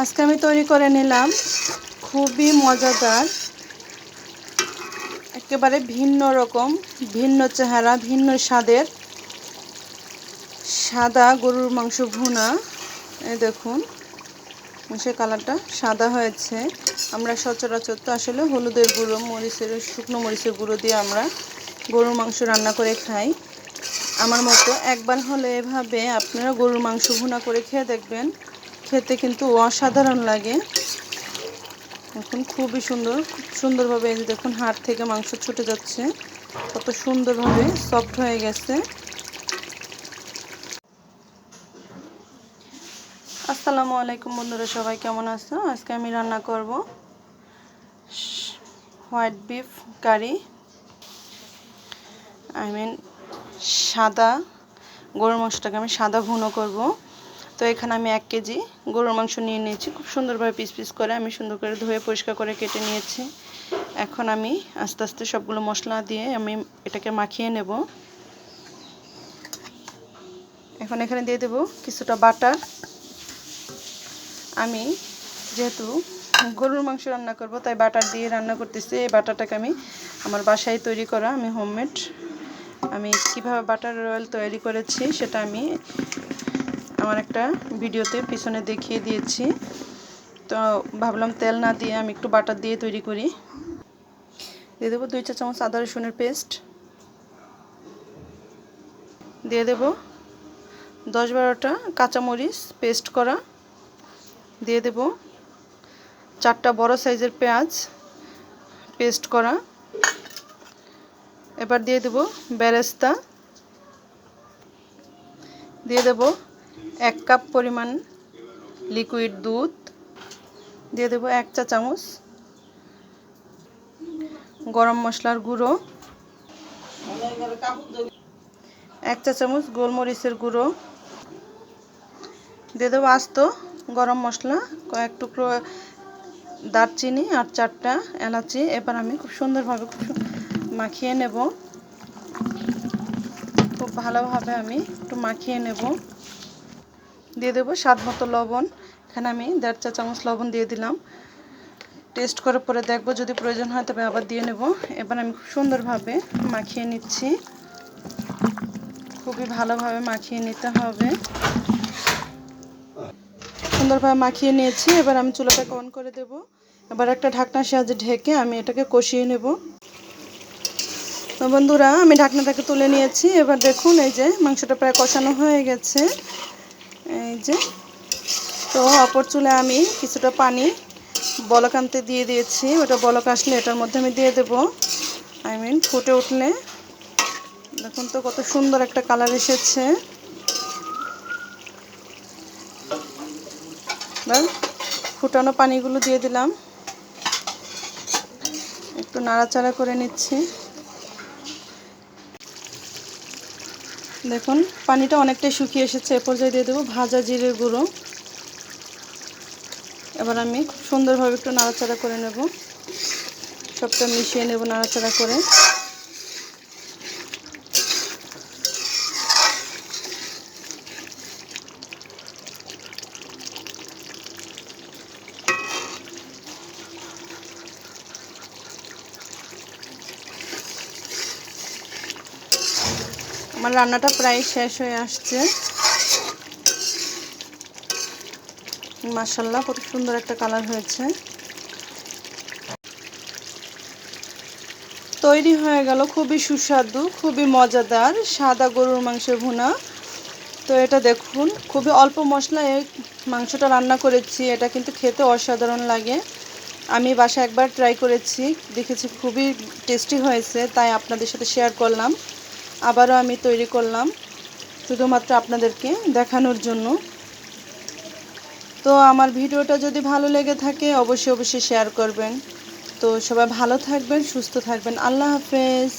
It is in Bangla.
আজকে আমি তৈরি করে নিলাম খুবই মজাদার, একেবারে ভিন্ন রকম, ভিন্ন চেহারা, ভিন্ন স্বাদের সাদা গরুর মাংস ভুনা। এই দেখুন মাংসের কালারটা সাদা হয়েছে। আমরা সচরাচর তো আসলে হলুদের গুঁড়ো, শুকনো মরিচের গুঁড়ো দিয়ে আমরা গরুর মাংস রান্না করে খাই। আমার মতো একবার হলে এভাবে আপনারা গরুর মাংস ভুনা করে খেয়ে দেখবেন, খেতে কিন্তু অসাধারণ লাগে। এখন খুবই সুন্দর, খুব সুন্দরভাবে এই যে দেখুন হাড় থেকে মাংস ছুটে যাচ্ছে, কত সুন্দরভাবে সফট হয়ে গেছে। আসসালামু আলাইকুম বন্ধুরা, সবাই কেমন আছো? আজকে আমি রান্না করব হোয়াইট বিফ কারি, সাদা গরুর মাংসটাকে আমি সাদা ভুনো করব। তো এখানে আমি 1 কেজি গরুর মাংস নিয়ে নিয়েছি, খুব সুন্দরভাবে পিস পিস করে আমি সুন্দর করে ধুয়ে পরিষ্কার করে কেটে নিয়েছি। এখন আমি আস্তে আস্তে সবগুলো মশলা দিয়ে আমি এটাকে মাখিয়ে নেব। এখন এখানে দিয়ে দেব কিছুটা বাটার। আমি যেহেতু গরুর মাংস রান্না করব তাই বাটার দিয়ে রান্না করতেছি। এই বাটারটাকে আমি আমার বাসায় তৈরি করা, আমি হোমমেড, আমি কিভাবে বাটার রয়েল তৈরি করেছি সেটা আমি আমার একটা ভিডিওতে পিছনে দেখিয়ে দিয়েছি। তো ভাবলাম তেল না দিয়ে আমি একটু বাটার দিয়ে তৈরি করি। দিয়ে দেবো 2 চা চামচ আদা রসুনের পেস্ট, দিয়ে দেব 10-12টা কাঁচামরিচ পেস্ট করা, দিয়ে দেব 4টা বড় সাইজের পেঁয়াজ পেস্ট করা। এবার দিয়ে দেব বেরেস্তা, দিয়ে দেব 1 কাপ পরিমাণ লিকুইড দুধ, দিয়ে দেব 1 চা চামচ গরম মশলার গুঁড়ো, 1 চা চামচ গোলমরিচের গুঁড়ো, দিয়ে দেবো আস্ত গরম মশলা, কয়েক টুকরো দারচিনি আর 4টা এলাচি। এবার আমি খুব সুন্দরভাবে মাখিয়ে নেব, খুব ভালোভাবে আমি একটু মাখিয়ে নেব। দিয়ে দেবো স্বাদ মতো লবণ, এখানে আমি 1.5 চা চামচ লবণ দিয়ে দিলাম। টেস্ট করে পরে দেখব, যদি প্রয়োজন হয় তবে আবার দিয়ে নেব। এবার আমি খুব সুন্দরভাবে মাখিয়ে নিচ্ছি, খুবই ভালোভাবে মাখিয়ে নিতে হবে। সুন্দরভাবে মাখিয়ে নিয়েছি, এবার আমি চুলাটাকে অন করে দেব। এবার একটা ঢাকনার সাহায্যে ঢেকে আমি এটাকে কষিয়ে নেব। তো বন্ধুরা, আমি ঢাকনাটাকে তুলে নিয়েছি। এবার দেখুন এই যে মাংসটা প্রায় কষানো হয়ে গেছে, এই যে। তো অপর চুলে আমি কিছুটা পানি বলক আনতে দিয়ে দিয়েছি, ওটা বলক আসলে এটার মধ্যে আমি দিয়ে দেব। ফুটে উঠলে দেখুন তো কত সুন্দর একটা কালার এসেছে। ফুটানো পানিগুলো দিয়ে দিলাম, একটু নাড়াচাড়া করে নিচ্ছি। দেখুন পানিটা অনেকটাই শুকিয়ে এসেছে। এ পর্যায়ে দিয়ে দেবো ভাজা জিরের গুঁড়ো। এবার আমি খুব সুন্দরভাবে একটু নাড়াচাড়া করে নেব, সবটা মিশিয়ে নেব নাড়াচাড়া করে। আমার রান্নাটা প্রায় শেষ হয়ে আসছে। মাশাআল্লাহ, কত সুন্দর একটা কালার হয়েছে। তৈরি হয়ে গেল খুবই সুস্বাদু, খুবই মজাদার সাদা গরুর মাংসের ভুনা। তো এটা দেখুন খুবই অল্প মশলায় মাংসটা রান্না করেছি, এটা কিন্তু খেতে অসাধারণ লাগে। আমি বাসায় একবার ট্রাই করেছি, দেখেছি খুবই টেস্টি হয়েছে, তাই আপনাদের সাথে শেয়ার করলাম। আবারও আমি তৈরি করলাম শুধুমাত্র আপনাদেরকে দেখানোর জন্য। তো আমার ভিডিওটা যদি ভালো লেগে থাকে অবশ্যই শেয়ার করবেন। তো সবাই ভালো থাকবেন, সুস্থ থাকবেন। আল্লাহ হাফেজ।